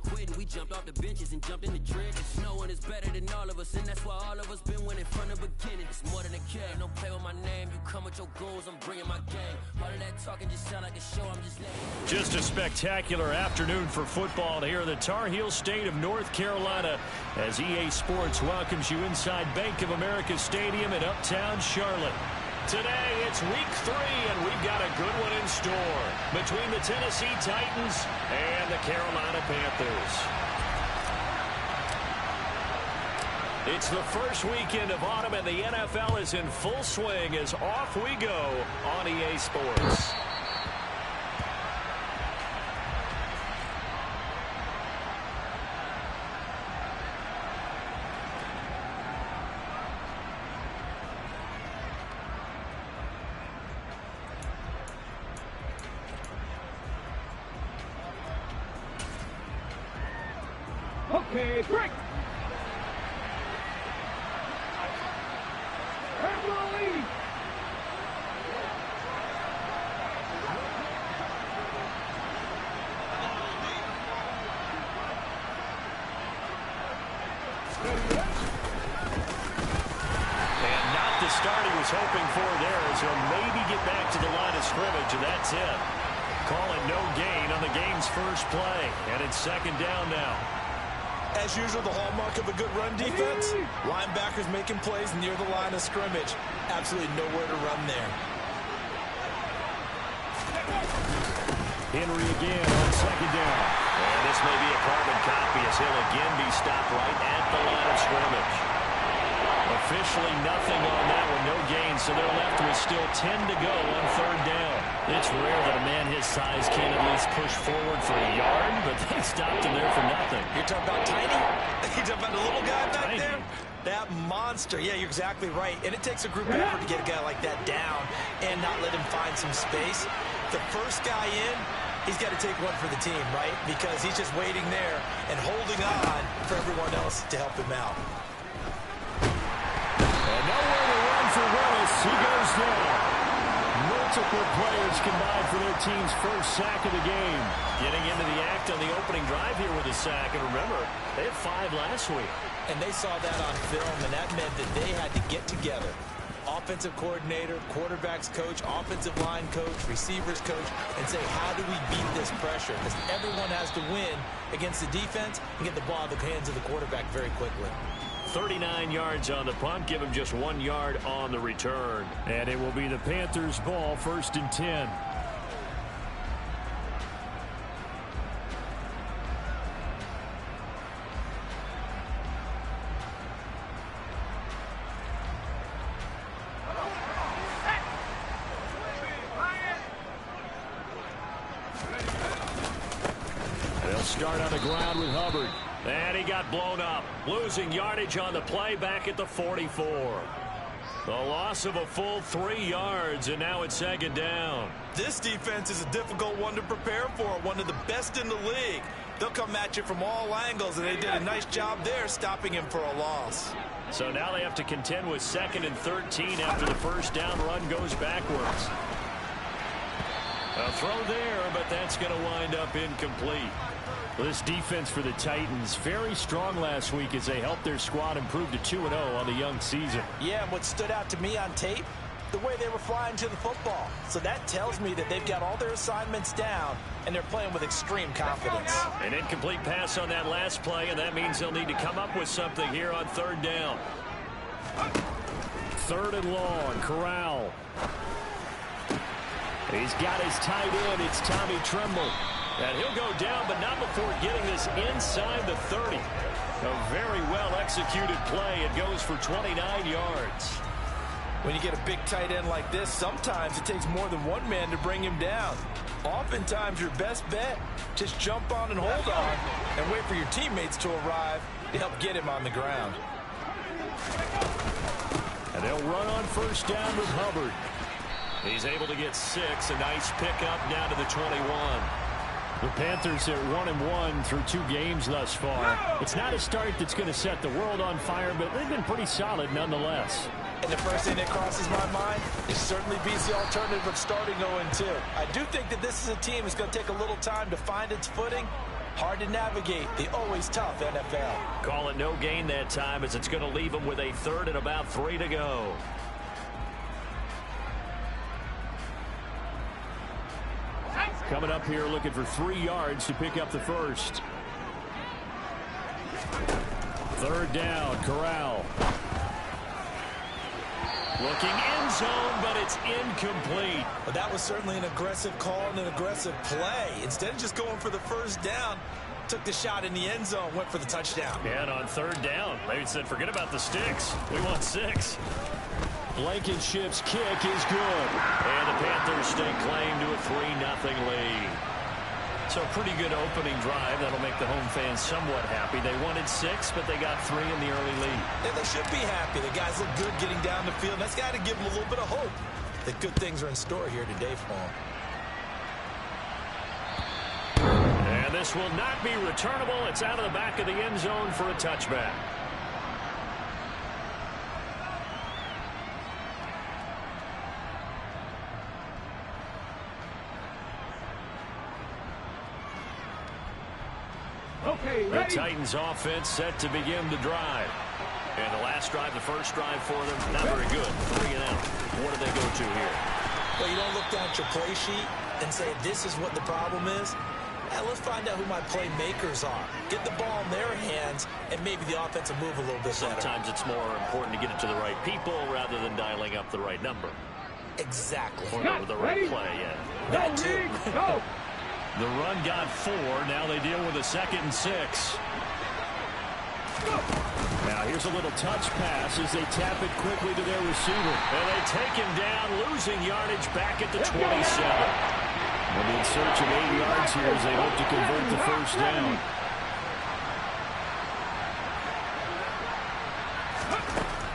quitting. We jumped off the benches and jumped in the trenches. No one is better than all of us, and that's why all of us been winning from the beginning. It's more than a game. Don't play with my name. You come with your goals, I'm bringing my game. All of that talking just sound like a show. I'm just letting. Just a spectacular afternoon for football here in the Tar Heel state of North Carolina as EA Sports welcomes you inside Bank of America Stadium in Uptown Charlotte. Today, it's week 3, and we've got a good one in store between the Tennessee Titans and the Carolina Panthers. It's the first weekend of autumn, and the NFL is in full swing as off we go on EA Sports. Okay, break. The start he was hoping for there as he'll maybe get back to the line of scrimmage, and that's it. Call it no gain on the game's first play, and it's second down now. As usual, the hallmark of a good run defense, linebackers making plays near the line of scrimmage. Absolutely nowhere to run there. Henry again on second down. And this may be a carbon copy as he'll again be stopped right at the line of scrimmage. Officially nothing on that one, no gain, so they're left with still 10 to go on third down. It's rare that a man his size can at least push forward for a yard, but they stopped him there for nothing. You're talking about tiny? You're talking about the little guy back Tiny. there? That monster. Yeah, you're exactly right. And it takes a group effort to get a guy like that down and not let him find some space. The first guy in, he's got to take one for the team, right? Because he's just waiting there and holding on for everyone else to help him out. Nowhere to run for Willis. He goes down. Multiple players combined for their team's first sack of the game. Getting into the act on the opening drive here with a sack. And remember, they had 5 last week. And they saw that on film, and that meant that they had to get together. Offensive coordinator, quarterbacks coach, offensive line coach, receivers coach, and say, how do we beat this pressure? Because everyone has to win against the defense and get the ball in the hands of the quarterback very quickly. 39 yards on the punt, give him just 1 yard on the return. And it will be the Panthers' ball, 1st and 10. They'll start on the ground with Hubbard. And he got blown up, losing yardage on the play back at the 44. The loss of a full 3 yards, and now it's second down. This defense is a difficult one to prepare for, one of the best in the league. They'll come at you from all angles, and they did a nice job there stopping him for a loss. So now they have to contend with 2nd and 13 after the first down run goes backwards. A throw there, but that's going to wind up incomplete. This defense for the Titans, very strong last week as they helped their squad improve to 2-0 on the young season. Yeah, and what stood out to me on tape, the way they were flying to the football. So that tells me that they've got all their assignments down, and they're playing with extreme confidence. An incomplete pass on that last play, and that means they'll need to come up with something here on third down. 3rd and long, Corral. He's got his tight end. It's Tommy Tremble. And he'll go down, but not before getting this inside the 30. A very well-executed play. It goes for 29 yards. When you get a big tight end like this, sometimes it takes more than one man to bring him down. Oftentimes, your best bet, just jump on and hold on and wait for your teammates to arrive to help get him on the ground. And they'll run on first down with Hubbard. He's able to get 6. A nice pickup down to the 21. The Panthers are 1-1 through 2 games thus far. It's not a start that's going to set the world on fire, but they've been pretty solid nonetheless. And the first thing that crosses my mind is certainly beats the alternative of starting 0-2. I do think that this is a team that's going to take a little time to find its footing, Hard to navigate. The always tough NFL. Call it no gain that time as it's going to leave them with a third and about 3 to go. Coming up here looking for 3 yards to pick up the first. Third down, Corral. Looking end zone, but it's incomplete. Well, that was certainly an aggressive call and an aggressive play. Instead of just going for the first down, took the shot in the end zone, went for the touchdown. And on third down, maybe said, forget about the sticks. We want 6. Blankenship's kick is good. And the Panthers stake claim to a 3-0 lead. So a pretty good opening drive. That'll make the home fans somewhat happy. They wanted 6, but they got 3 in the early lead. And they should be happy. The guys look good getting down the field. That's got to give them a little bit of hope that good things are in store here today for them. And this will not be returnable. It's out of the back of the end zone for a touchback. Okay, The ready? Titans offense set to begin the drive. And the last drive, the first drive for them, not very good. 3 and out. What do they go to here? Well, you don't look down at your play sheet and say, this is what the problem is. Now, let's find out who my playmakers are. Get the ball in their hands, and maybe the offense will move a little bit better. Sometimes it's more important to get it to the right people rather than dialing up the right number. Exactly. Or the right play, yeah. That too. Go! The run got 4. Now they deal with a 2nd and 6. Now here's a little touch pass as they tap it quickly to their receiver. And they take him down, losing yardage back at the 27. They'll be in search of 8 yards here as they hope to convert the first down.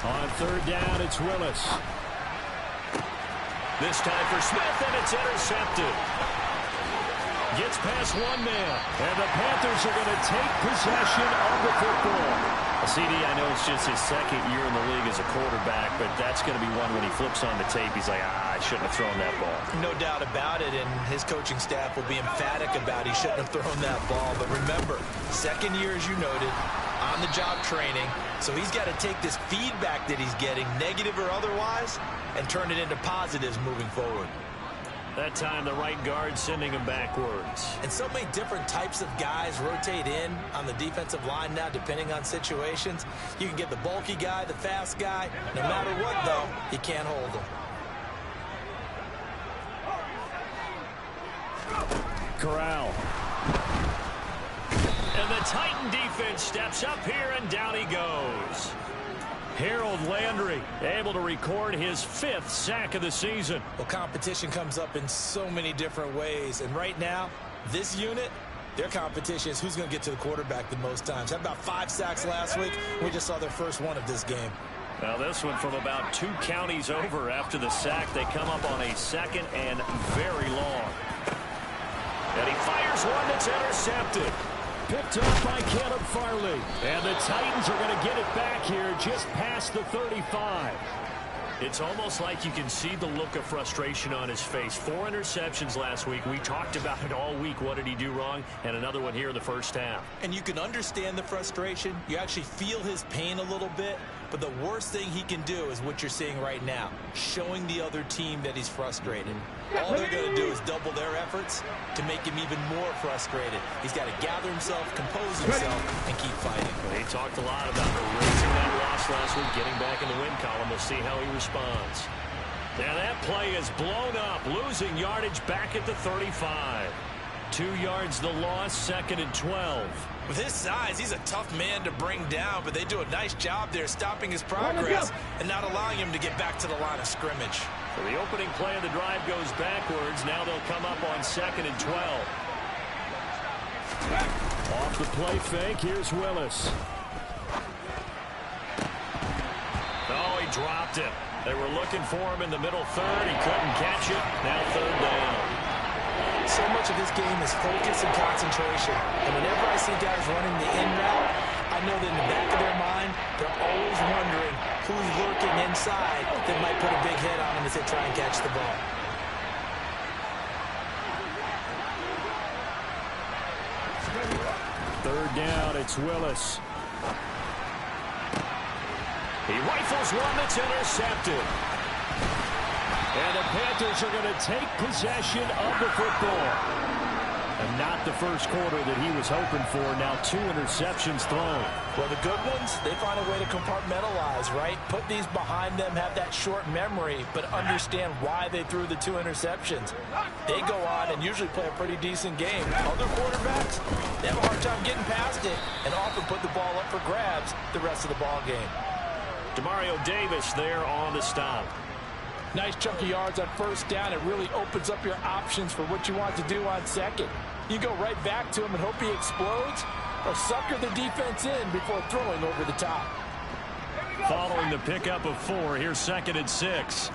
On third down, it's Willis. This time for Smith, and it's intercepted. Gets past 1 man, and the Panthers are going to take possession of the football. CD, I know it's just his 2nd year in the league as a quarterback, but that's going to be one when he flips on the tape. He's like, I shouldn't have thrown that ball. No doubt about it, and his coaching staff will be emphatic about he shouldn't have thrown that ball. But remember, 2nd year, as you noted, on-the-job training, so he's got to take this feedback that he's getting, negative or otherwise, and turn it into positives moving forward. That time, the right guard sending him backwards. And so many different types of guys rotate in on the defensive line now, depending on situations. You can get the bulky guy, the fast guy. No matter what, though, you can't hold him. Corral. And the Titan defense steps up here, and down he goes. Harold Landry able to record his 5th sack of the season. Well, competition comes up in so many different ways. And right now, this unit, their competition is who's going to get to the quarterback the most times. Had about 5 sacks last week. We just saw their first one of this game. Now this one from about 2 counties over after the sack. They come up on a 2nd and very long. And he fires one that's intercepted. Picked up by Caleb Farley. And the Titans are going to get it back here just past the 35. It's almost like you can see the look of frustration on his face. 4 interceptions last week. We talked about it all week. What did he do wrong? And another one here in the first half. And you can understand the frustration. You actually feel his pain a little bit. But the worst thing he can do is what you're seeing right now, showing the other team that he's frustrated. All they're going to do is double their efforts to make him even more frustrated. He's got to gather himself, compose himself, and keep fighting. He talked a lot about erasing that loss last week, getting back in the win column. We'll see how he responds. Now that play is blown up, losing yardage back at the 35. 2 yards the loss, 2nd and 12. With his size, he's a tough man to bring down, but they do a nice job there stopping his progress and not allowing him to get back to the line of scrimmage. So the opening play of the drive goes backwards. Now they'll come up on 2nd and 12. Off the play fake, here's Willis. Oh, he dropped it. They were looking for him in the middle 3rd. He couldn't catch it. Now 3rd down. So much of this game is focus and concentration. And whenever I see guys running the in route, I know that in the back of their mind, they're always wondering who's lurking inside that might put a big hit on them as they try and catch the ball. Third down, it's Willis. He rifles one that's intercepted. And the Panthers are going to take possession of the football. And not the first quarter that he was hoping for. Now 2 interceptions thrown. Well, the good ones, they find a way to compartmentalize, right? Put these behind them, have that short memory, but understand why they threw the 2 interceptions. They go on and usually play a pretty decent game. Other quarterbacks, they have a hard time getting past it and often put the ball up for grabs the rest of the ball game. Demario Davis there on the stop. Nice chunk of yards on first down. It really opens up your options for what you want to do on second. You go right back to him and hope he explodes, or sucker the defense in before throwing over the top. Following the pickup of 4, here's 2nd and 6.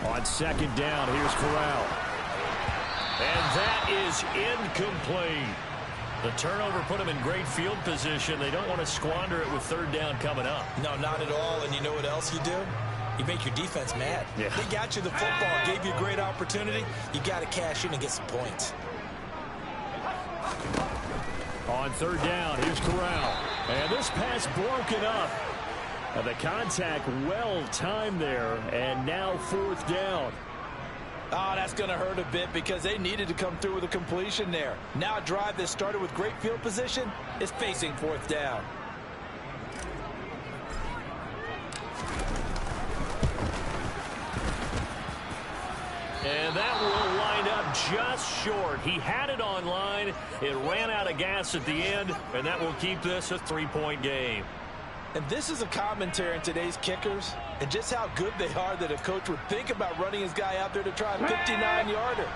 On 2nd down, here's Corral. And that is incomplete. The turnover put them in great field position. They don't want to squander it with 3rd down coming up. No, not at all. And you know what else you do? You make your defense mad. Yeah. They got you the football, gave you a great opportunity. You got to cash in and get some points. On 3rd down, here's Corral. And this pass broken up. The contact well timed there. And now 4th down. Oh, that's going to hurt a bit because they needed to come through with a completion there. Now a drive that started with great field position is facing 4th down. And that will line up just short. He had it on line. It ran out of gas at the end, and that will keep this a 3-point game. And this is a commentary on today's kickers and just how good they are that a coach would think about running his guy out there to try a 59-yarder.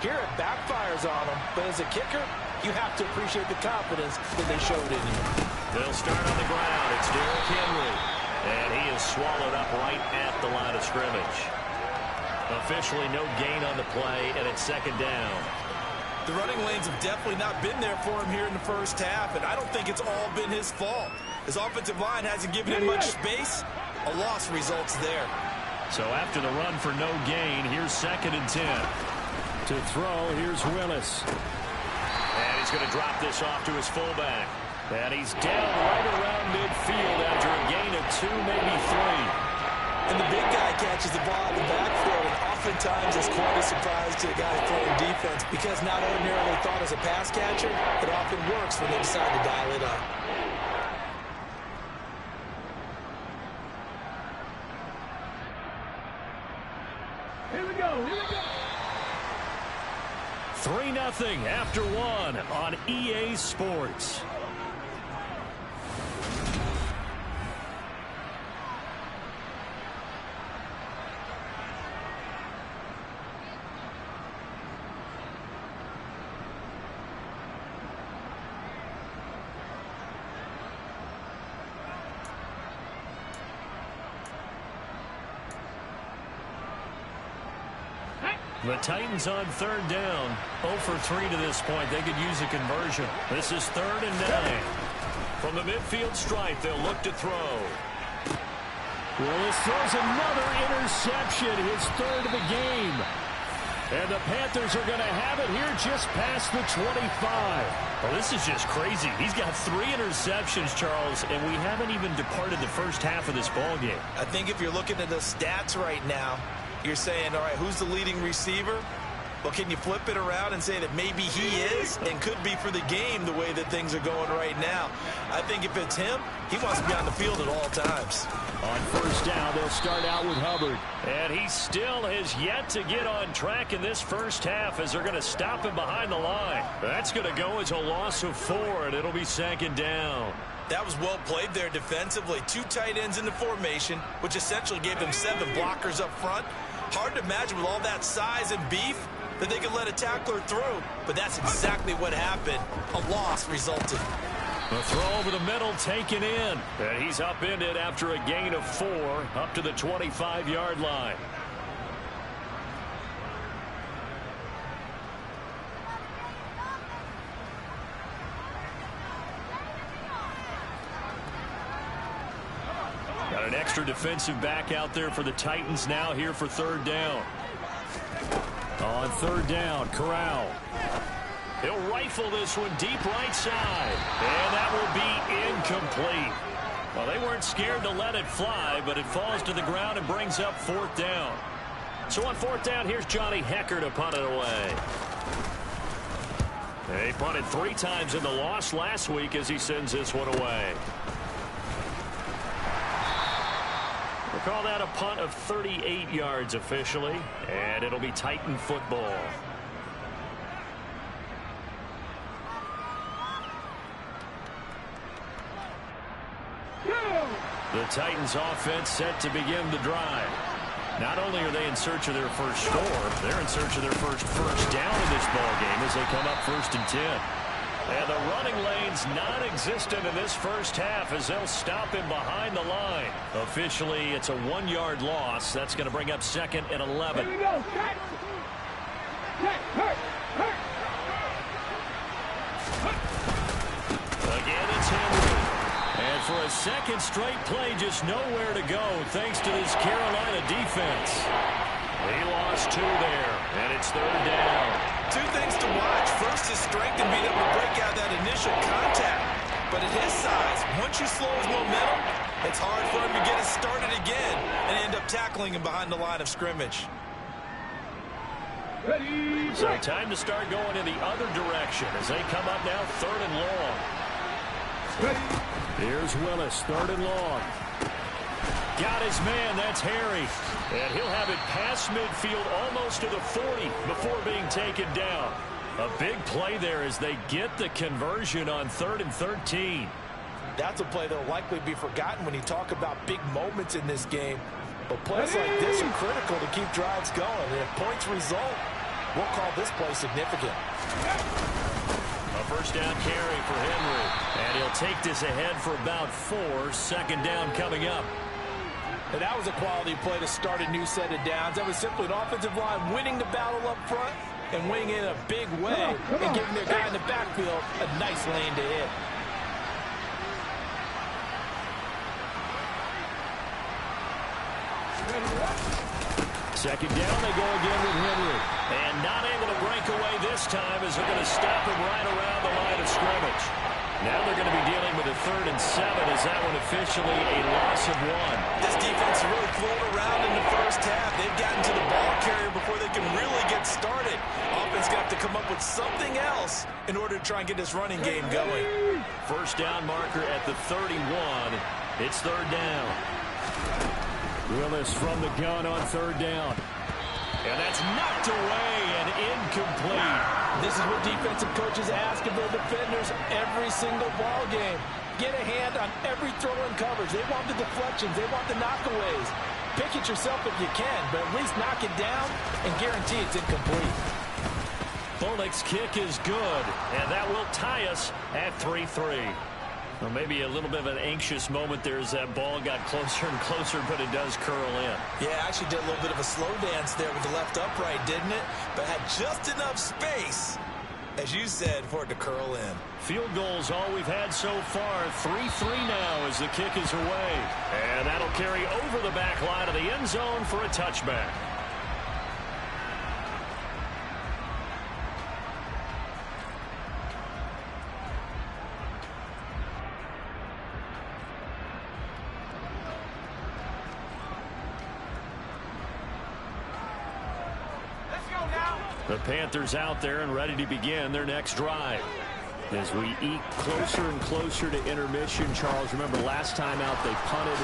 Here it backfires on him, but as a kicker, you have to appreciate the confidence that they showed in you. They'll start on the ground. It's Derrick Henry. And he is swallowed up right at the line of scrimmage. Officially no gain on the play, and it's 2nd down. The running lanes have definitely not been there for him here in the first half, and I don't think it's all been his fault. His offensive line hasn't given him much space. A loss results there. So after the run for no gain, here's 2nd and 10. To throw, here's Willis. And he's going to drop this off to his fullback. And he's down right around midfield after a gain of 2, maybe 3. And the big guy catches the ball in the backfield, and oftentimes it's quite a surprise to a guy playing defense because not ordinarily thought as a pass catcher, it often works when they decide to dial it up. Here we go. 3-0 after 1 on EA Sports. The Titans on 3rd down. 0 for 3 to this point. They could use a conversion. This is 3rd and 9. From the midfield stripe, they'll look to throw. Willis throws another interception, his 3rd of the game. And the Panthers are going to have it here just past the 25. Well, this is just crazy. He's got 3 interceptions, Charles, and we haven't even departed the first half of this ball game. I think if you're looking at the stats right now, you're saying, all right, who's the leading receiver? Well, can you flip it around and say that maybe he is and could be for the game the way that things are going right now? I think if it's him, he wants to be on the field at all times. On 1st down, they'll start out with Hubbard. And he still has yet to get on track in this first half as they're going to stop him behind the line. That's going to go as a loss of 4, and it'll be 2nd down. That was well played there defensively. 2 tight ends in the formation, which essentially gave them 7 blockers up front. Hard to imagine with all that size and beef that they could let a tackler through, but that's exactly what happened. A loss resulted. The throw over the middle taken in, and he's upended after a gain of 4 up to the 25-yard line. Got an extra defensive back out there for the Titans now here for 3rd down. On third down, Corral. He'll rifle this one deep right side. And that will be incomplete. Well, they weren't scared to let it fly, but it falls to the ground and brings up fourth down. So on fourth down, here's Johnny Hecker to punt it away. They punted 3 times in the loss last week as he sends this one away. We'll call that a punt of 38 yards officially, and it'll be Titan football. The Titans offense set to begin the drive. Not only are they in search of their first score, they're in search of their first down in this ball game as they come up 1st and 10. And the running lane's non-existent in this first half as they'll stop him behind the line. Officially, it's a 1-yard loss. That's going to bring up 2nd and 11. Here we go. Again, it's Henry. And for a second straight play, just nowhere to go thanks to this Carolina defense. He lost 2 there, and it's 3rd down. 2 things to watch. First, his strength and being able to break out that initial contact. But at his size, once you slow his momentum, it's hard for him to get it started again and end up tackling him behind the line of scrimmage. Ready. So time to start going in the other direction as they come up now 3rd and long. Ready. Here's Willis, 3rd and long. Got his man, that's Harry. And he'll have it past midfield almost to the 40 before being taken down. A big play there as they get the conversion on 3rd and 13. That's a play that will likely be forgotten when you talk about big moments in this game. But plays like this are critical to keep drives going. And if points result, we'll call this play significant. A first down carry for Henry. And he'll take this ahead for about 4. 2nd down coming up. And that was a quality play to start a new set of downs. That was simply an offensive line winning the battle up front and winning it in a big way and giving their guy in the backfield a nice lane to hit. Second down, they go again with Henry. And not able to break away this time as they're going to stop him right around the line of scrimmage. Now they're going to be dealing with a 3rd and 7 as that one officially a loss of 1. This defense is really floating around in the first half. They've gotten to the ball carrier before they can really get started. Offense got to come up with something else in order to try and get this running game going. First down marker at the 31. It's 3rd down. Willis from the gun on 3rd down. And that's knocked away and incomplete. This is what defensive coaches ask of their defenders every single ball game. Get a hand on every throw in coverage. They want the deflections. They want the knockaways. Pick it yourself if you can, but at least knock it down and guarantee it's incomplete. Bullock's kick is good, and that will tie us at 3-3. Well, maybe a little bit of an anxious moment there as that ball got closer and closer, but it does curl in. Yeah, actually did a little bit of a slow dance there with the left upright, didn't it? But had just enough space, as you said, for it to curl in. Field goals all we've had so far. 3-3 now as the kick is away. And that'll carry over the back line of the end zone for a touchback. The Panthers out there and ready to begin their next drive. As we eke closer and closer to intermission, Charles, remember last time out they punted.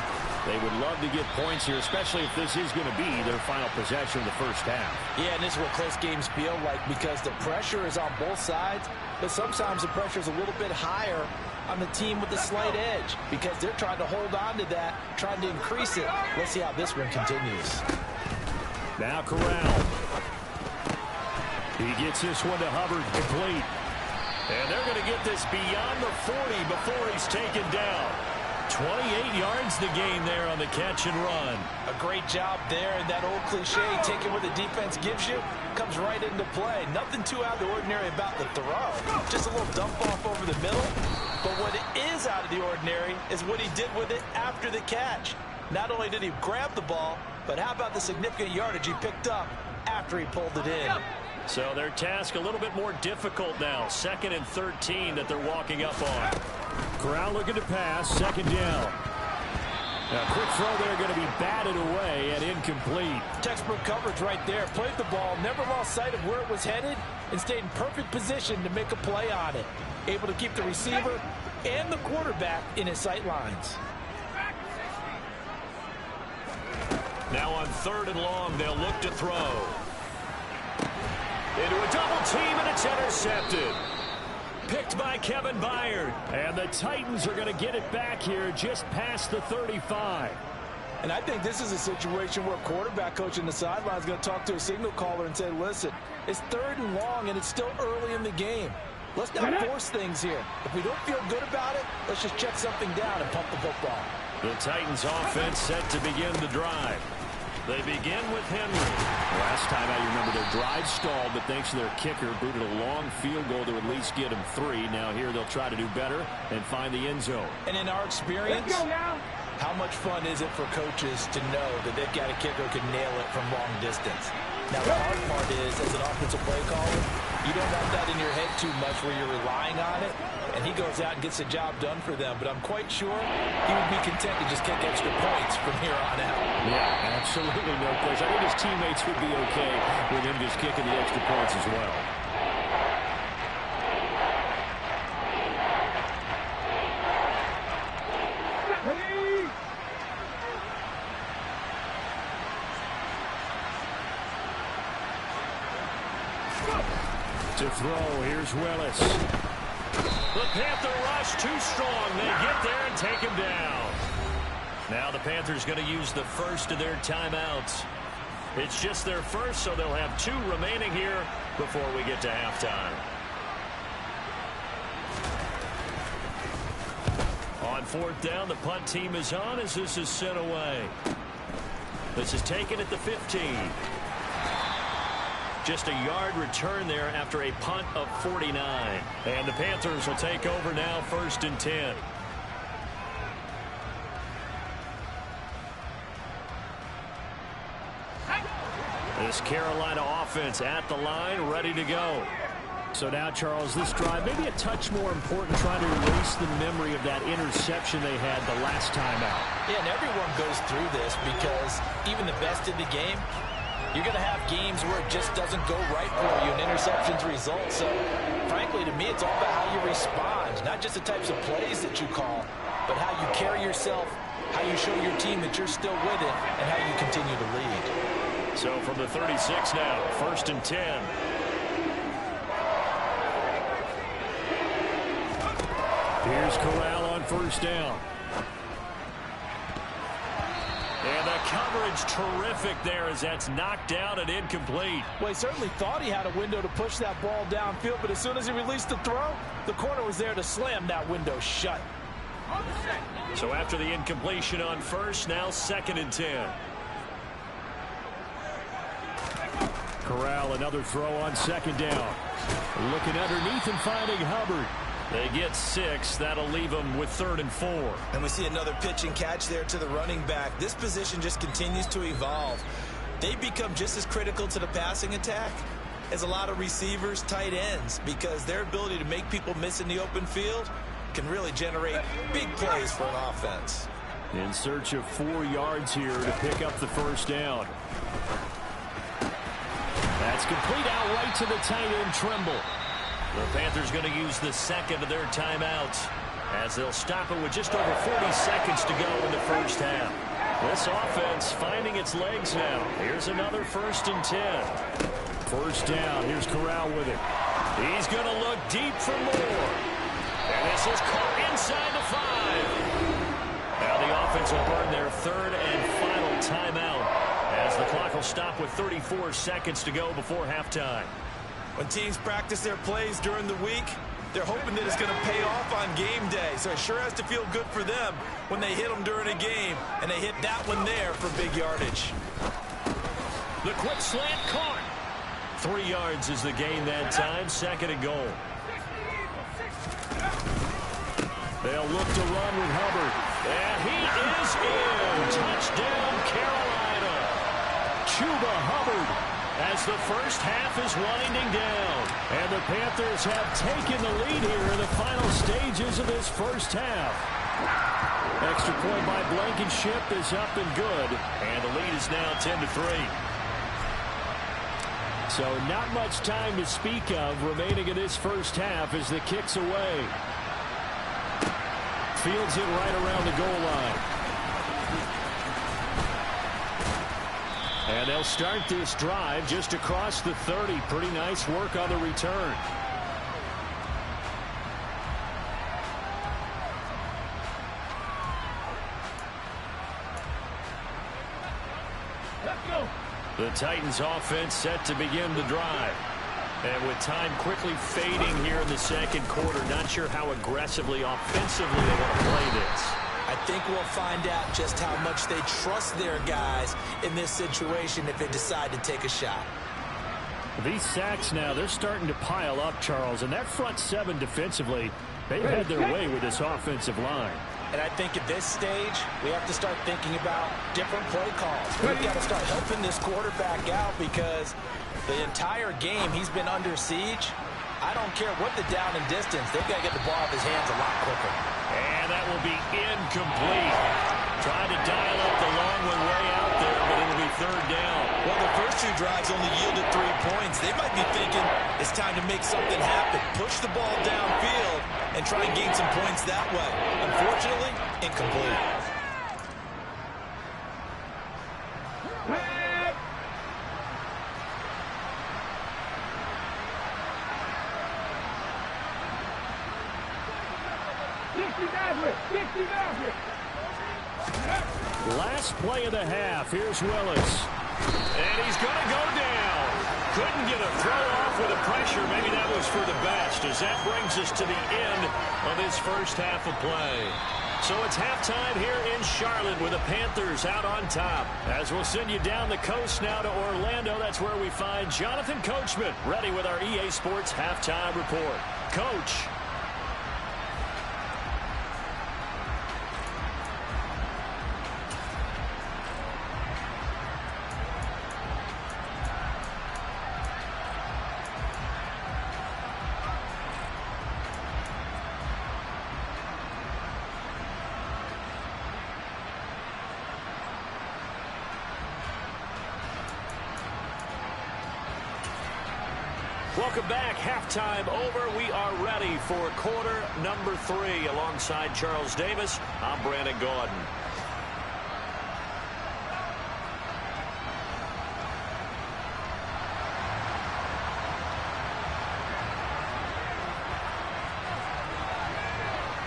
They would love to get points here, especially if this is going to be their final possession of the first half. Yeah, and this is what close games feel like because the pressure is on both sides, but sometimes the pressure is a little bit higher on the team with the slight edge because they're trying to hold on to that, trying to increase it. Let's see how this one continues. Now Corral. He gets this one to Hubbard, complete. And they're going to get this beyond the 40 before he's taken down. 28 yards to gain there on the catch and run. A great job there, and that old cliche, taking what the defense gives you, comes right into play. Nothing too out of the ordinary about the throw. Just a little dump off over the middle. But what is out of the ordinary is what he did with it after the catch. Not only did he grab the ball, but how about the significant yardage he picked up after he pulled it in. So their task a little bit more difficult now. 2nd and 13 that they're walking up on. Corral looking to pass. 2nd down. A quick throw there going to be batted away and incomplete. Textbook coverage right there. Played the ball, never lost sight of where it was headed, and stayed in perfect position to make a play on it. Able to keep the receiver and the quarterback in his sight lines. Now on 3rd and long, they'll look to throw. Into a double team, and it's intercepted. Picked by Kevin Byard. And the Titans are going to get it back here just past the 35. And I think this is a situation where quarterback coach in the sideline is going to talk to a signal caller and say, listen, it's 3rd and long, and it's still early in the game. Let's not force things here. If we don't feel good about it, let's just check something down and pump the football. The Titans offense set to begin the drive. They begin with Henry. Last time I remember their drive stalled, but thanks to their kicker, booted a long field goal to at least get them 3. Now here they'll try to do better and find the end zone. And in our experience, how much fun is it for coaches to know that they've got a kicker who can nail it from long distance? Now the hard part is, as an offensive play caller, you don't want that in your head too much where you're relying on it, and he goes out and gets the job done for them. But I'm quite sure he would be content to just kick extra points from here on out. Yeah, absolutely no question. I think his teammates would be okay with him just kicking the extra points as well. To throw, here's Willis. The Panther rush too strong. They get there and take him down. Now the Panthers going to use the first of their timeouts. It's just their first, so they'll have 2 remaining here before we get to halftime. On 4th down, the punt team is on as this is sent away. This is taken at the 15. Just a yard return there after a punt of 49. And the Panthers will take over now, 1st and 10. This Carolina offense at the line, ready to go. So now, Charles, this drive maybe a touch more important, trying to erase the memory of that interception they had the last time out. Yeah, and everyone goes through this because even the best in the game, you're going to have games where it just doesn't go right for you and interceptions result. So, frankly, to me, it's all about how you respond, not just the types of plays that you call, but how you carry yourself, how you show your team that you're still with it, and how you continue to lead. So from the 36 now, 1st and 10. Here's Corral on 1st down. And the coverage terrific there as that's knocked down and incomplete. Well, he certainly thought he had a window to push that ball downfield, but as soon as he released the throw, the corner was there to slam that window shut. So after the incompletion on 1st, now 2nd and 10. Corral, another throw on 2nd down. Looking underneath and finding Hubbard. They get 6. That'll leave them with 3rd and 4. And we see another pitch and catch there to the running back. This position just continues to evolve. They become just as critical to the passing attack as a lot of receivers, tight ends, because their ability to make people miss in the open field can really generate big plays for an offense. In search of 4 yards here to pick up the 1st down. That's complete out right to the tight end, Trimble. The Panthers going to use the 2nd of their timeouts as they'll stop it with just over 40 seconds to go in the 1st half. This offense finding its legs now. Here's another 1st and 10. 1st down. Here's Corral with it. He's going to look deep for more. And this is caught inside the 5. Now the offense will burn their 3rd and final timeout as the clock will stop with 34 seconds to go before halftime. When teams practice their plays during the week, they're hoping that it's going to pay off on game day. So it sure has to feel good for them when they hit them during a game, and they hit that one there for big yardage. The quick slant caught. 3 yards is the gain that time, 2nd and goal. They'll look to run with Hubbard. And he is in. Touchdown, Carolina. Chuba Hubbard as the first half is winding down. And the Panthers have taken the lead here in the final stages of this first half. Extra point by Blankenship is up and good. And the lead is now 10-3. So not much time to speak of remaining in this first half as the kick's away. Fields it right around the goal line. And they'll start this drive just across the 30. Pretty nice work on the return. The Titans offense set to begin the drive. And with time quickly fading here in the second quarter, not sure how aggressively offensively they want to play this. I think we'll find out just how much they trust their guys in this situation if they decide to take a shot. These sacks now, they're starting to pile up, Charles. And that front seven defensively, they've had their way with this offensive line. And I think at this stage, we have to start thinking about different play calls. We've got to start helping this quarterback out because the entire game he's been under siege. I don't care what the down and distance. They've got to get the ball out of his hands a lot quicker. And that will be incomplete. Trying to dial up the long one way out there, but it'll be third down. Well, the first two drives only yielded 3 points. They might be thinking it's time to make something happen. Push the ball downfield and try and gain some points that way. Unfortunately, incomplete. Last play of the half. Here's Willis. And he's going to go down. Couldn't get a throw off with the pressure. Maybe that was for the best, as that brings us to the end of this first half of play. So it's halftime here in Charlotte with the Panthers out on top. As we'll send you down the coast now to Orlando, that's where we find Jonathan Coachman ready with our EA Sports halftime report. Coach. Welcome back. Halftime over. We are ready for quarter number 3. Alongside Charles Davis, I'm Brandon Gaudin.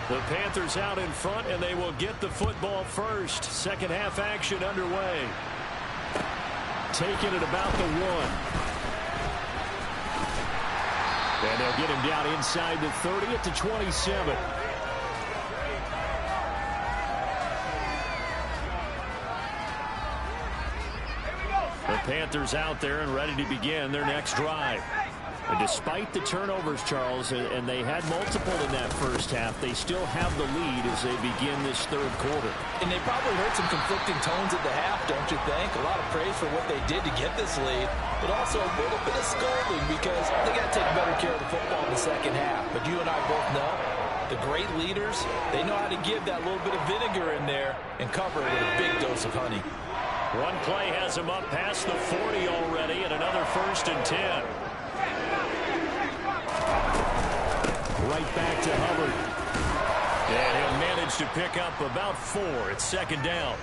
The Panthers out in front, and they will get the football first. Second half action underway. Taking it about the 1. And they'll get him down inside the 30 at the 27. The Panthers out there and ready to begin their next drive. And despite the turnovers, Charles, and they had multiple in that first half, they still have the lead as they begin this third quarter. And they probably heard some conflicting tones at the half, don't you think? A lot of praise for what they did to get this lead, but also a little bit of scolding because they got to take better care of the football in the second half. But you and I both know the great leaders, they know how to give that little bit of vinegar in there and cover it with a big dose of honey. One play has him up past the 40 already, and another 1st and 10. Right back to Hubbard. And he'll manage to pick up about 4. It's second down.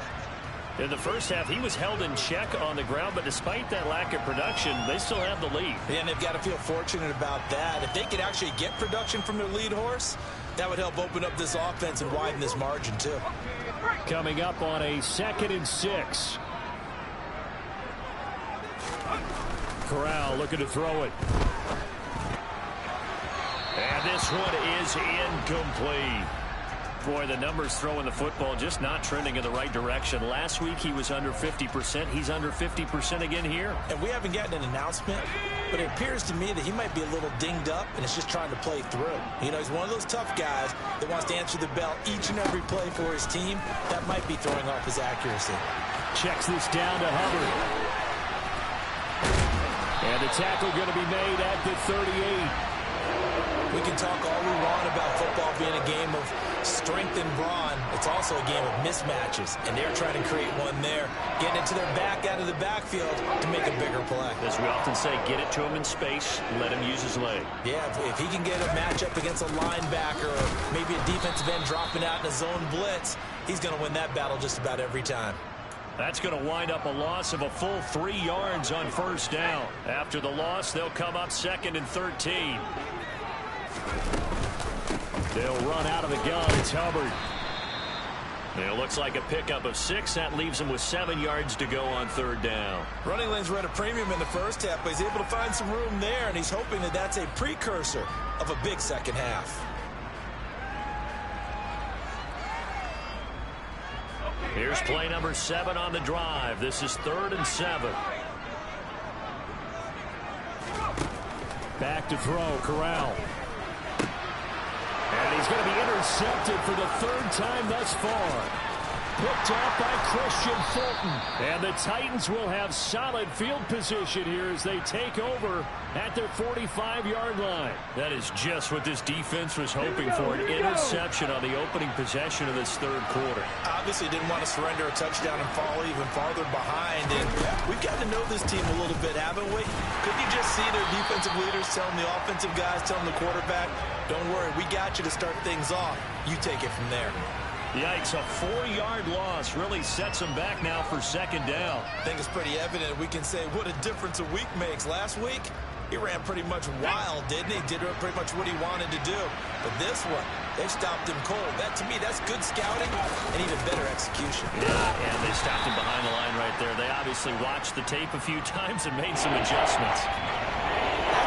In the first half, he was held in check on the ground, but despite that lack of production, they still have the lead. And they've got to feel fortunate about that. If they could actually get production from their lead horse, that would help open up this offense and widen this margin, too. Coming up on a 2nd and 6. Corral looking to throw it. And this one is incomplete. Boy, the numbers throwing the football just not trending in the right direction. Last week he was under 50%. He's under 50% again here. And we haven't gotten an announcement, but it appears to me that he might be a little dinged up and is just trying to play through. You know, he's one of those tough guys that wants to answer the bell each and every play for his team. That might be throwing off his accuracy. Checks this down to Hubbard. And the tackle going to be made at the 38. We can talk all we want about football being a game of strength and brawn. It's also a game of mismatches, and they're trying to create one there, getting it to their back out of the backfield to make a bigger play. As we often say, get it to him in space, let him use his leg. Yeah, if he can get a matchup against a linebacker or maybe a defensive end dropping out in a zone blitz, he's going to win that battle just about every time. That's going to wind up a loss of a full 3 yards on first down. After the loss, they'll come up 2nd and 13. They'll run out of the gun. It's Hubbard. And it looks like a pickup of 6. That leaves him with 7 yards to go on 3rd down. Running lanes were at a premium in the first half, but he's able to find some room there, and he's hoping that that's a precursor of a big second half. Here's play number 7 on the drive. This is 3rd and 7. Back to throw, Corral. And he's going to be intercepted for the 3rd time thus far. Picked off by Christian Fulton. And the Titans will have solid field position here as they take over at their 45-yard line. That is just what this defense was hoping for, an interception on the opening possession of this 3rd quarter. Obviously didn't want to surrender a touchdown and fall even farther behind. And we've got to know this team a little bit, haven't we? Couldn't you just see their defensive leaders telling the offensive guys, telling the quarterback, don't worry, we got you to start things off. You take it from there. Yikes, a 4-yard loss really sets them back now for 2nd down. I think it's pretty evident we can say what a difference a week makes. Last week, he ran pretty much wild, didn't he? Did pretty much what he wanted to do. But this one, they stopped him cold. That, to me, that's good scouting and even better execution. Yeah, and they stopped him behind the line right there. They obviously watched the tape a few times and made some adjustments.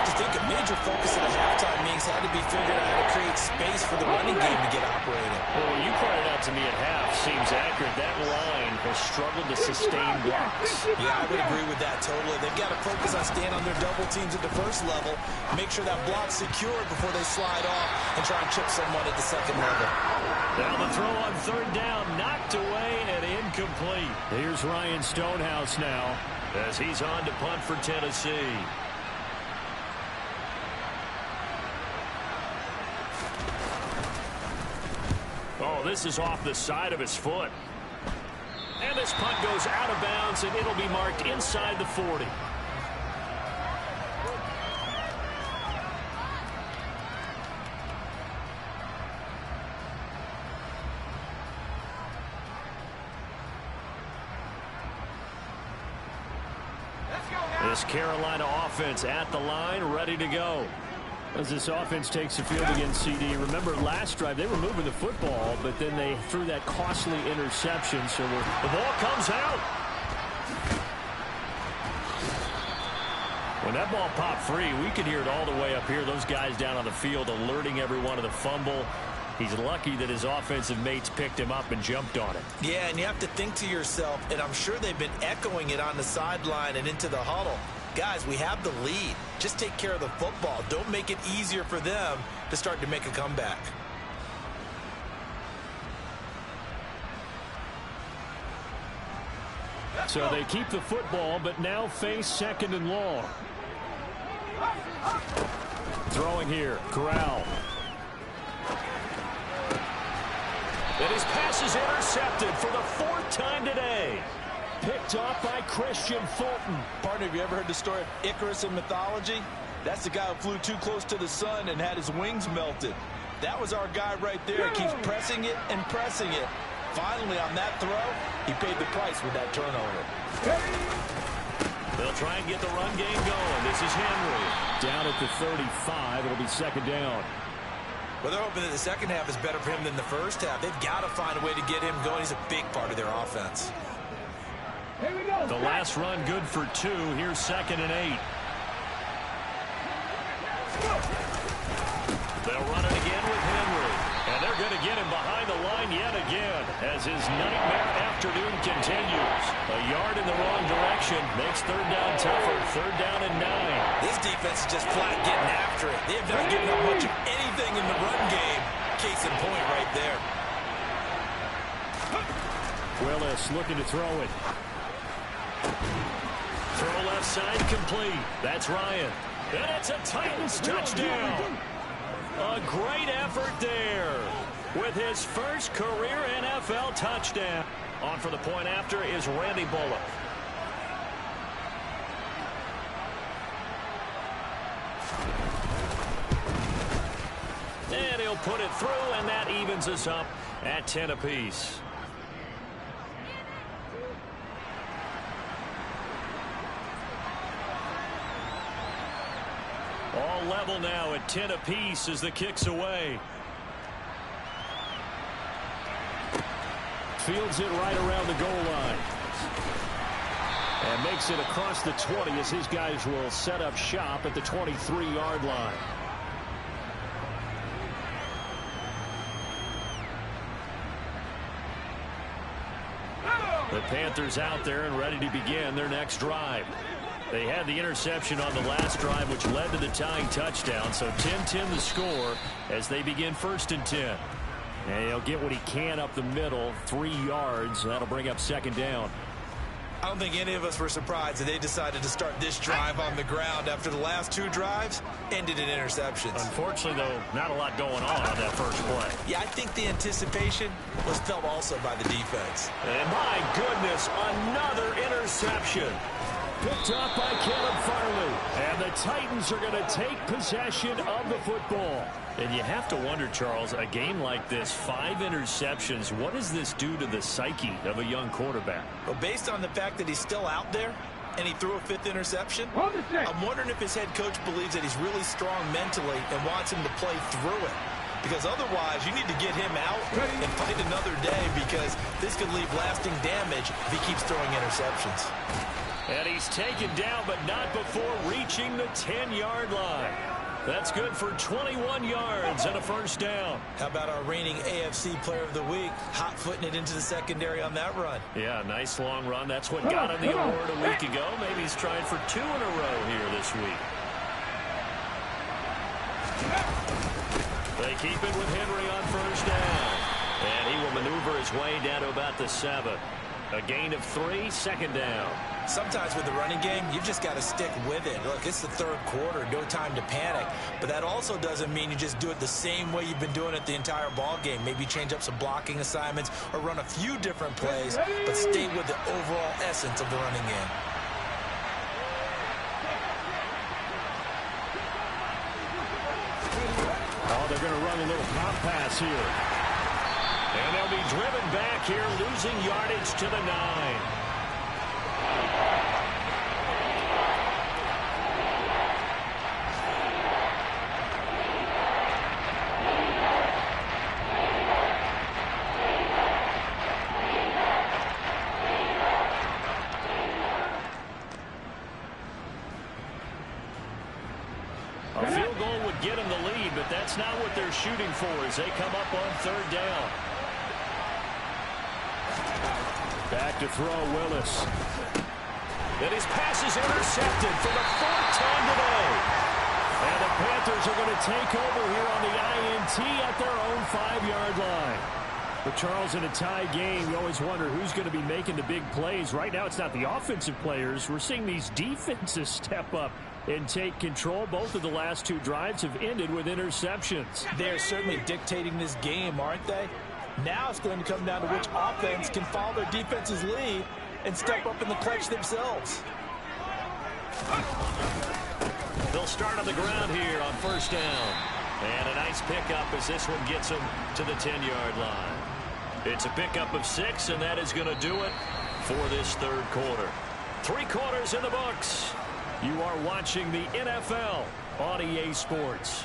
I think a major focus at the halftime meetings had to be figured out how to create space for the running game to get operating. Well, what you pointed out to me at half seems accurate. That line has struggled to sustain blocks. Yeah, I would agree with that totally. They've got to focus on staying on their double teams at the first level, make sure that block's secured before they slide off and try and chip someone at the 2nd level. Now the throw on 3rd down, knocked away and incomplete. Here's Ryan Stonehouse now as he's on to punt for Tennessee. Oh, this is off the side of his foot. And this punt goes out of bounds, and it'll be marked inside the 40. This Carolina offense at the line, ready to go. As this offense takes the field against CD. Remember last drive they were moving the football, but then they threw that costly interception. So the ball comes out. When that ball popped free, we could hear it all the way up here. Those guys down on the field alerting everyone of the fumble. He's lucky that his offensive mates picked him up and jumped on it. Yeah, and you have to think to yourself, and I'm sure they've been echoing it on the sideline and into the huddle. Guys, we have the lead. Just take care of the football. Don't make it easier for them to start to make a comeback. So they keep the football, but now face 2nd and long. Throwing here, Corral. And his pass is intercepted for the 4th time today. Picked off by Christian Fulton. Partner, have you ever heard the story of Icarus in mythology? That's the guy who flew too close to the sun and had his wings melted. That was our guy right there. He keeps pressing it and pressing it. Finally, on that throw, he paid the price with that turnover. They'll try and get the run game going. This is Henry. Down at the 35. It'll be 2nd down. Well, they're hoping that the second half is better for him than the first half. They've got to find a way to get him going. He's a big part of their offense. The last run good for 2. Here's 2nd and 8. They'll run it again with Henry. And they're going to get him behind the line yet again as his nightmare afternoon continues. A yard in the wrong direction makes 3rd down tougher. 3rd down and 9. This defense is just flat getting after it. They have not given up much of anything in the run game. Case in point right there. Willis looking to throw it. Throw left side complete. That's Ryan. And it's a Titans touchdown. A great effort there with his first career NFL touchdown. On for the point after is Randy Bullock. And he'll put it through, and that evens us up at 10 apiece. All level now at 10 apiece as the kick's away. Fields it right around the goal line. And makes it across the 20 as his guys will set up shop at the 23-yard line. The Panthers out there and ready to begin their next drive. They had the interception on the last drive, which led to the tying touchdown. So 10-10 the score as they begin 1st and 10. And he'll get what he can up the middle, 3 yards. That'll bring up 2nd down. I don't think any of us were surprised that they decided to start this drive on the ground after the last 2 drives ended in interceptions. Unfortunately, though, not a lot going on that first play. Yeah, I think the anticipation was felt also by the defense. And my goodness, another interception. Picked up by Caleb Farley. And the Titans are going to take possession of the football. And you have to wonder, Charles, a game like this, 5 interceptions, what does this do to the psyche of a young quarterback? Well, based on the fact that he's still out there and he threw a 5th interception, I'm wondering if his head coach believes that he's really strong mentally and wants him to play through it. Because otherwise, you need to get him out and fight another day, because this could leave lasting damage if he keeps throwing interceptions. And he's taken down, but not before reaching the 10-yard line. That's good for 21 yards and a 1st down. How about our reigning AFC Player of the Week, hot-footing it into the secondary on that run? Yeah, nice long run. That's what got him the award a week ago. Maybe he's trying for 2 in a row here this week. They keep it with Henry on 1st down. And he will maneuver his way down to about the 7. A gain of 3, 2nd down. Sometimes with the running game, you've just got to stick with it. Look, it's the 3rd quarter, no time to panic. But that also doesn't mean you just do it the same way you've been doing it the entire ball game. Maybe change up some blocking assignments or run a few different plays, but stay with the overall essence of the running game. Oh, they're going to run a little pop pass here. And they'll be driven back here, losing yardage to the 9. A field goal would get them the lead, but that's not what they're shooting for as they come up on 3rd down. Back to throw, Willis. And his pass is intercepted for the 4th time today. And the Panthers are going to take over here on the INT at their own 5-yard line. But Charles, in a tie game, you always wonder who's going to be making the big plays. Right now, it's not the offensive players. We're seeing these defenses step up and take control. Both of the last 2 drives have ended with interceptions. They're certainly dictating this game, aren't they? Now it's going to come down to which offense can follow their defense's lead and step up in the clutch themselves. They'll start on the ground here on 1st down. And a nice pickup as this one gets them to the 10-yard line. It's a pickup of 6, and that is going to do it for this 3rd quarter. 3 quarters in the books. You are watching the NFL on EA Sports.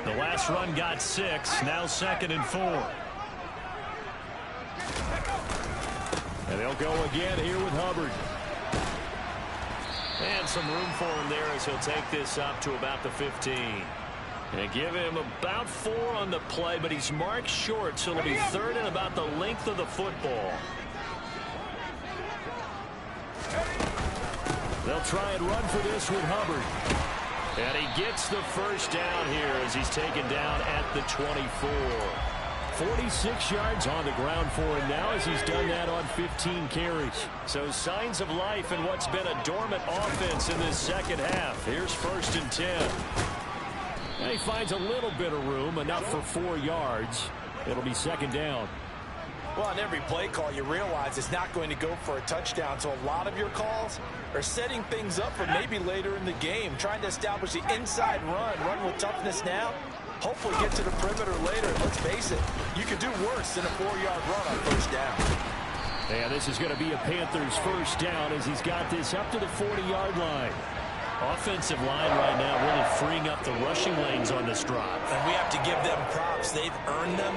The last run got 6, now 2nd and 4. And they'll go again here with Hubbard. And some room for him there as he'll take this up to about the 15. And give him about 4 on the play, but he's marked short, so it'll be 3rd and about the length of the football. They'll try and run for this with Hubbard. And he gets the first down here as he's taken down at the 24. 46 yards on the ground for him now as he's done that on 15 carries. So signs of life in what's been a dormant offense in this second half. Here's 1st and 10. And he finds a little bit of room, enough for 4 yards. It'll be 2nd down. Well, on every play call, you realize it's not going to go for a touchdown. So a lot of your calls are setting things up for maybe later in the game, trying to establish the inside run with toughness now. Hopefully get to the perimeter later. Let's face it, you could do worse than a 4-yard run on 1st down. Yeah, this is going to be a Panthers 1st down as he's got this up to the 40-yard line. Offensive line right now really freeing up the rushing lanes on this drive. And we have to give them props. They've earned them.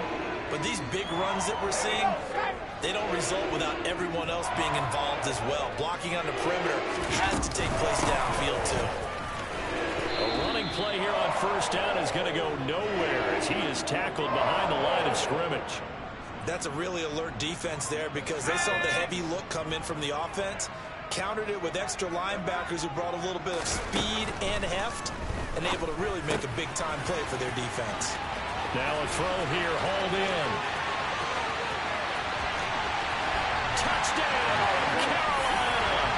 But these big runs that we're seeing, they don't result without everyone else being involved as well. Blocking on the perimeter has to take place downfield too. A running play here on 1st down is going to go nowhere as he is tackled behind the line of scrimmage. That's a really alert defense there because they saw the heavy look come in from the offense, countered it with extra linebackers who brought a little bit of speed and heft, and able to really make a big-time play for their defense. Now a throw here, hauled in. Touchdown, Carolina!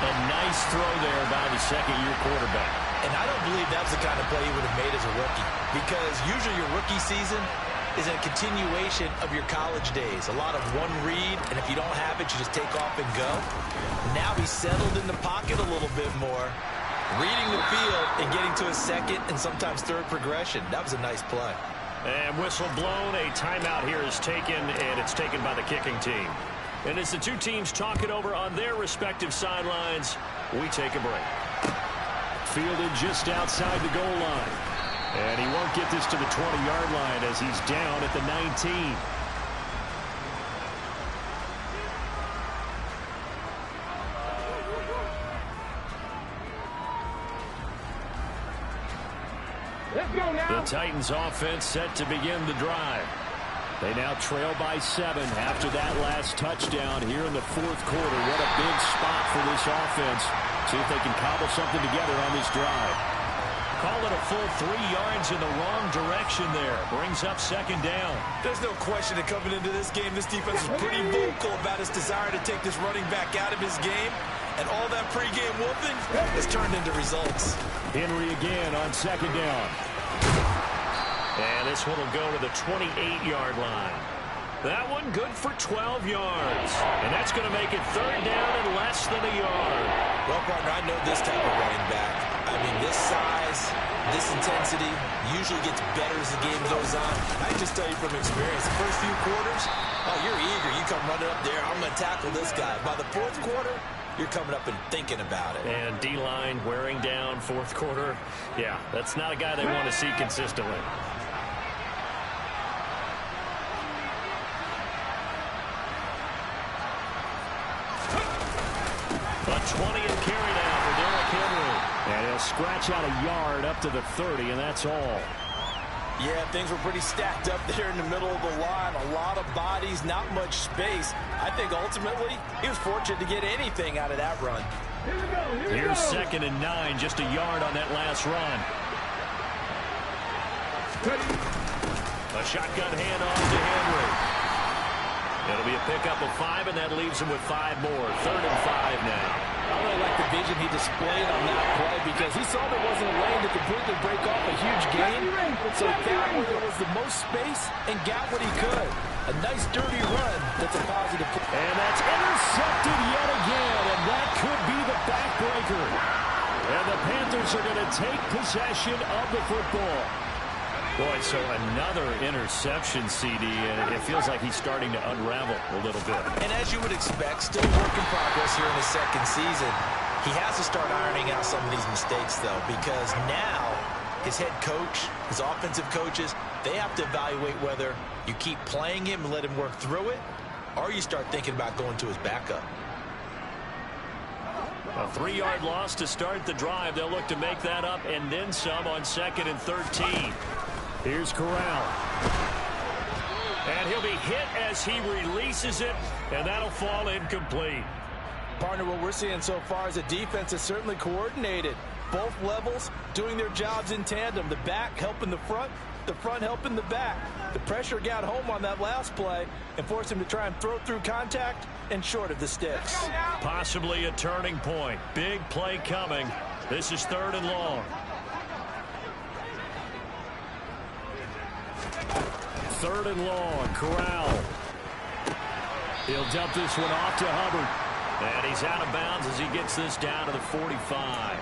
A nice throw there by the 2nd-year quarterback. And I don't believe that's the kind of play he would have made as a rookie, because usually your rookie season is a continuation of your college days. A lot of one read, and if you don't have it, you just take off and go. Now he's settled in the pocket a little bit more, reading the field and getting to a 2nd and sometimes 3rd progression. That was a nice play. And whistle blown. A timeout here is taken, and it's taken by the kicking team. And as the two teams talk it over on their respective sidelines, we take a break. Fielded just outside the goal line. And he won't get this to the 20-yard line as he's down at the 19. The Titans offense set to begin the drive. They now trail by 7 after that last touchdown here in the 4th quarter. What a big spot for this offense. See if they can cobble something together on this drive. Call it a full 3 yards in the wrong direction there. Brings up 2nd down. There's no question that coming into this game, this defense is pretty vocal about its desire to take this running back out of his game. And all that pregame whooping has turned into results. Henry again on 2nd down. And this one will go to the 28-yard line. That one good for 12 yards. And that's going to make it 3rd down and less than a yard. Well, partner, I know this type of running back. I mean, this size, this intensity usually gets better as the game goes on. I can just tell you from experience, the first few quarters, oh, you're eager. You come running up there, I'm going to tackle this guy. By the 4th quarter, you're coming up and thinking about it. And D-line wearing down 4th quarter. Yeah, that's not a guy they want to see consistently. A 20 and carry now for Derrick Henry. And he'll scratch out a yard up to the 30, and that's all. Yeah, things were pretty stacked up there in the middle of the line. A lot of bodies, not much space. I think ultimately he was fortunate to get anything out of that run. Here's 2nd and 9, just a yard on that last run. A shotgun handoff to Henry. It'll be a pickup of 5, and that leaves him with 5 more. 3rd and 5 now. I really like the vision he displayed on that play because he saw there wasn't a lane to completely break off a huge gain. So he found where there was the most space and got what he could. A nice dirty run that's a positive play. And that's intercepted yet again, and that could be the backbreaker. And the Panthers are going to take possession of the football. Boy, so another interception, CD, and it feels like he's starting to unravel a little bit. And as you would expect, still a work in progress here in his 2nd season. He has to start ironing out some of these mistakes, though, because now his head coach, his offensive coaches, they have to evaluate whether you keep playing him and let him work through it, or you start thinking about going to his backup. A 3-yard loss to start the drive. They'll look to make that up and then some on 2nd and 13. Here's Corral. And he'll be hit as he releases it, and that'll fall incomplete. Partner, what we're seeing so far is a defense is certainly coordinated. Both levels doing their jobs in tandem. The back helping the front helping the back. The pressure got home on that last play and forced him to try and throw through contact and short of the sticks. Possibly a turning point. Big play coming. This is 3rd and long. 3rd and long. Corral. He'll dump this one off to Hubbard. And he's out of bounds as he gets this down to the 45.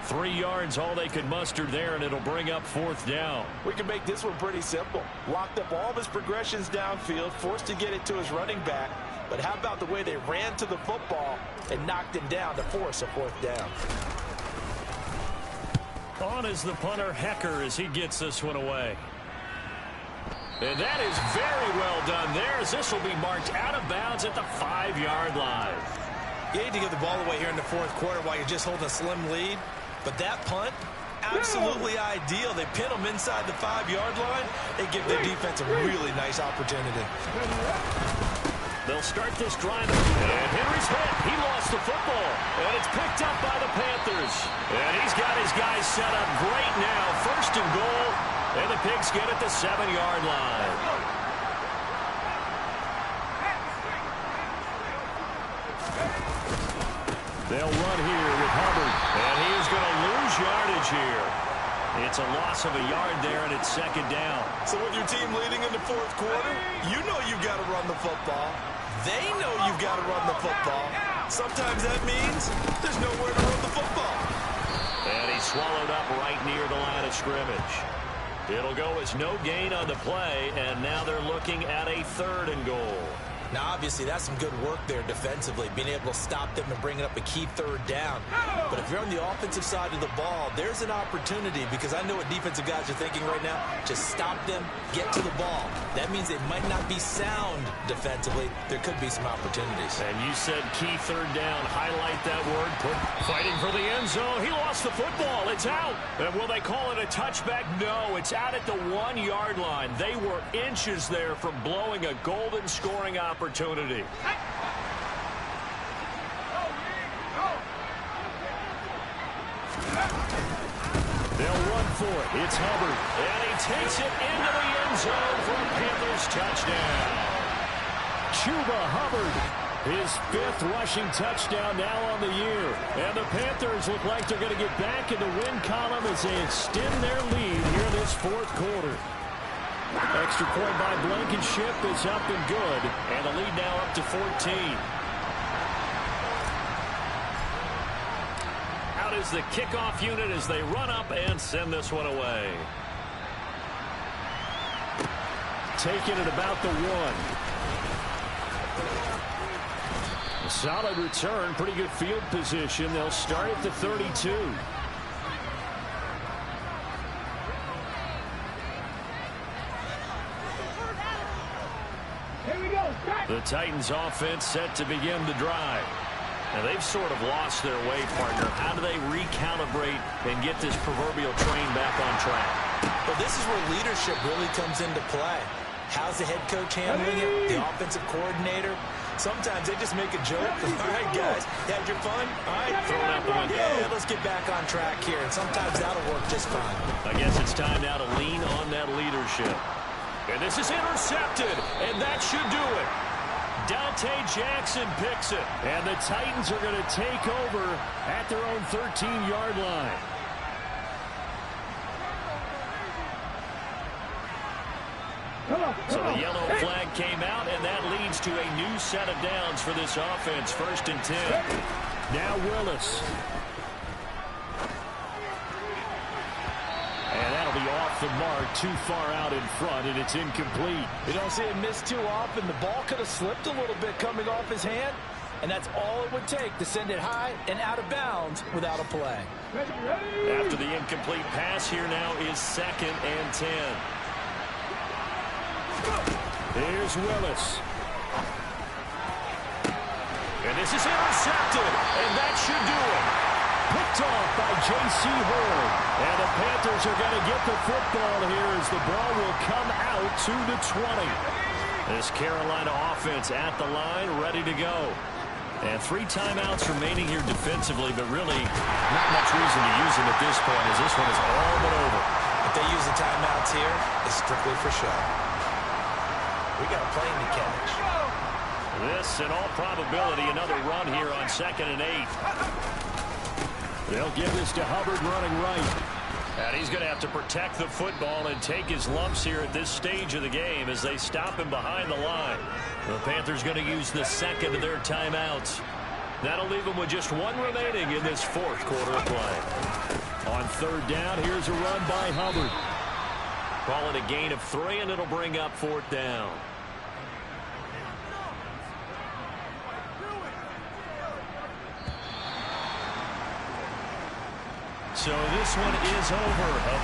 3 yards all they could muster there, and it'll bring up 4th down. We can make this one pretty simple. Locked up all of his progressions downfield, forced to get it to his running back. But how about the way they ran to the football and knocked him down to force a 4th down? On is the punter, Hecker, as he gets this one away. And that is very well done there, as this will be marked out of bounds at the 5-yard line. You hate to give the ball away here in the 4th quarter while you're just holding a slim lead. But that punt, absolutely ideal. They pin them inside the 5-yard line. They give their defense a really nice opportunity. They'll start this drive. And Henry's hit. He lost the football. And it's picked up by the Panthers. And he's got his guys set up great now. 1st and goal. And the Pigs get it the 7-yard line. They'll run here with Hubbard. And he is going to lose yardage here. It's a loss of a yard there, and it's 2nd down. So with your team leading in the 4th quarter, you know you've got to run the football. They know you've got to run the football. Sometimes that means there's nowhere to run the football. And he's swallowed up right near the line of scrimmage. It'll go as no gain on the play, and now they're looking at a 3rd and goal. Now, obviously, that's some good work there defensively, being able to stop them and bring up a key 3rd down. But if you're on the offensive side of the ball, there's an opportunity, because I know what defensive guys are thinking right now. Just stop them, get to the ball. That means they might not be sound defensively. There could be some opportunities. And you said key 3rd down. Highlight that word. Fighting for the end zone. He lost the football. It's out. And will they call it a touchback? No, it's out at the 1-yard line. They were inches there from blowing a golden scoring opportunity. They'll run for it. It's Hubbard. And he takes it into the end zone for a Panthers touchdown. Chuba Hubbard, his 5th rushing touchdown now on the year. And the Panthers look like they're going to get back in the win column as they extend their lead here in this 4th quarter. Extra point by Blankenship is up and good. And the lead now up to 14. Out is the kickoff unit as they run up and send this one away. Taking it about the 1. A solid return, pretty good field position. They'll start at the 32. The Titans offense set to begin the drive. And they've sort of lost their way, partner. How do they recalibrate and get this proverbial train back on track? Well, this is where leadership really comes into play. How's the head coach handling it? The offensive coordinator? Sometimes they just make a joke. All right, guys, you had your fun? All right, throw it out the window. Yeah, let's get back on track here. And sometimes that'll work just fine. I guess it's time now to lean on that leadership. And this is intercepted, and that should do it. Dante Jackson picks it, and the Titans are going to take over at their own 13-yard line. So the yellow flag came out, and that leads to a new set of downs for this offense. 1st and 10. Now Willis. And that'll be off the mark, too far out in front, and it's incomplete. You don't see him miss too often. The ball could have slipped a little bit coming off his hand, and that's all it would take to send it high and out of bounds without a play. After the incomplete pass, here now is 2nd and 10. Here's Willis. And this is intercepted, and that should do it. Picked off by J.C. Horn. And the Panthers are going to get the football here as the ball will come out to the 20. This Carolina offense at the line, ready to go. And 3 timeouts remaining here defensively, but really not much reason to use them at this point as this one is all but over. If they use the timeouts here, it's strictly for show. We got a plane to catch. This, in all probability, another run here on 2nd and 8. They'll give this to Hubbard running right. And he's going to have to protect the football and take his lumps here at this stage of the game as they stop him behind the line. The Panthers going to use the second of their timeouts. That'll leave them with just 1 remaining in this 4th quarter of play. On 3rd down, here's a run by Hubbard. Call it a gain of 3, and it'll bring up 4th down. So this one is over.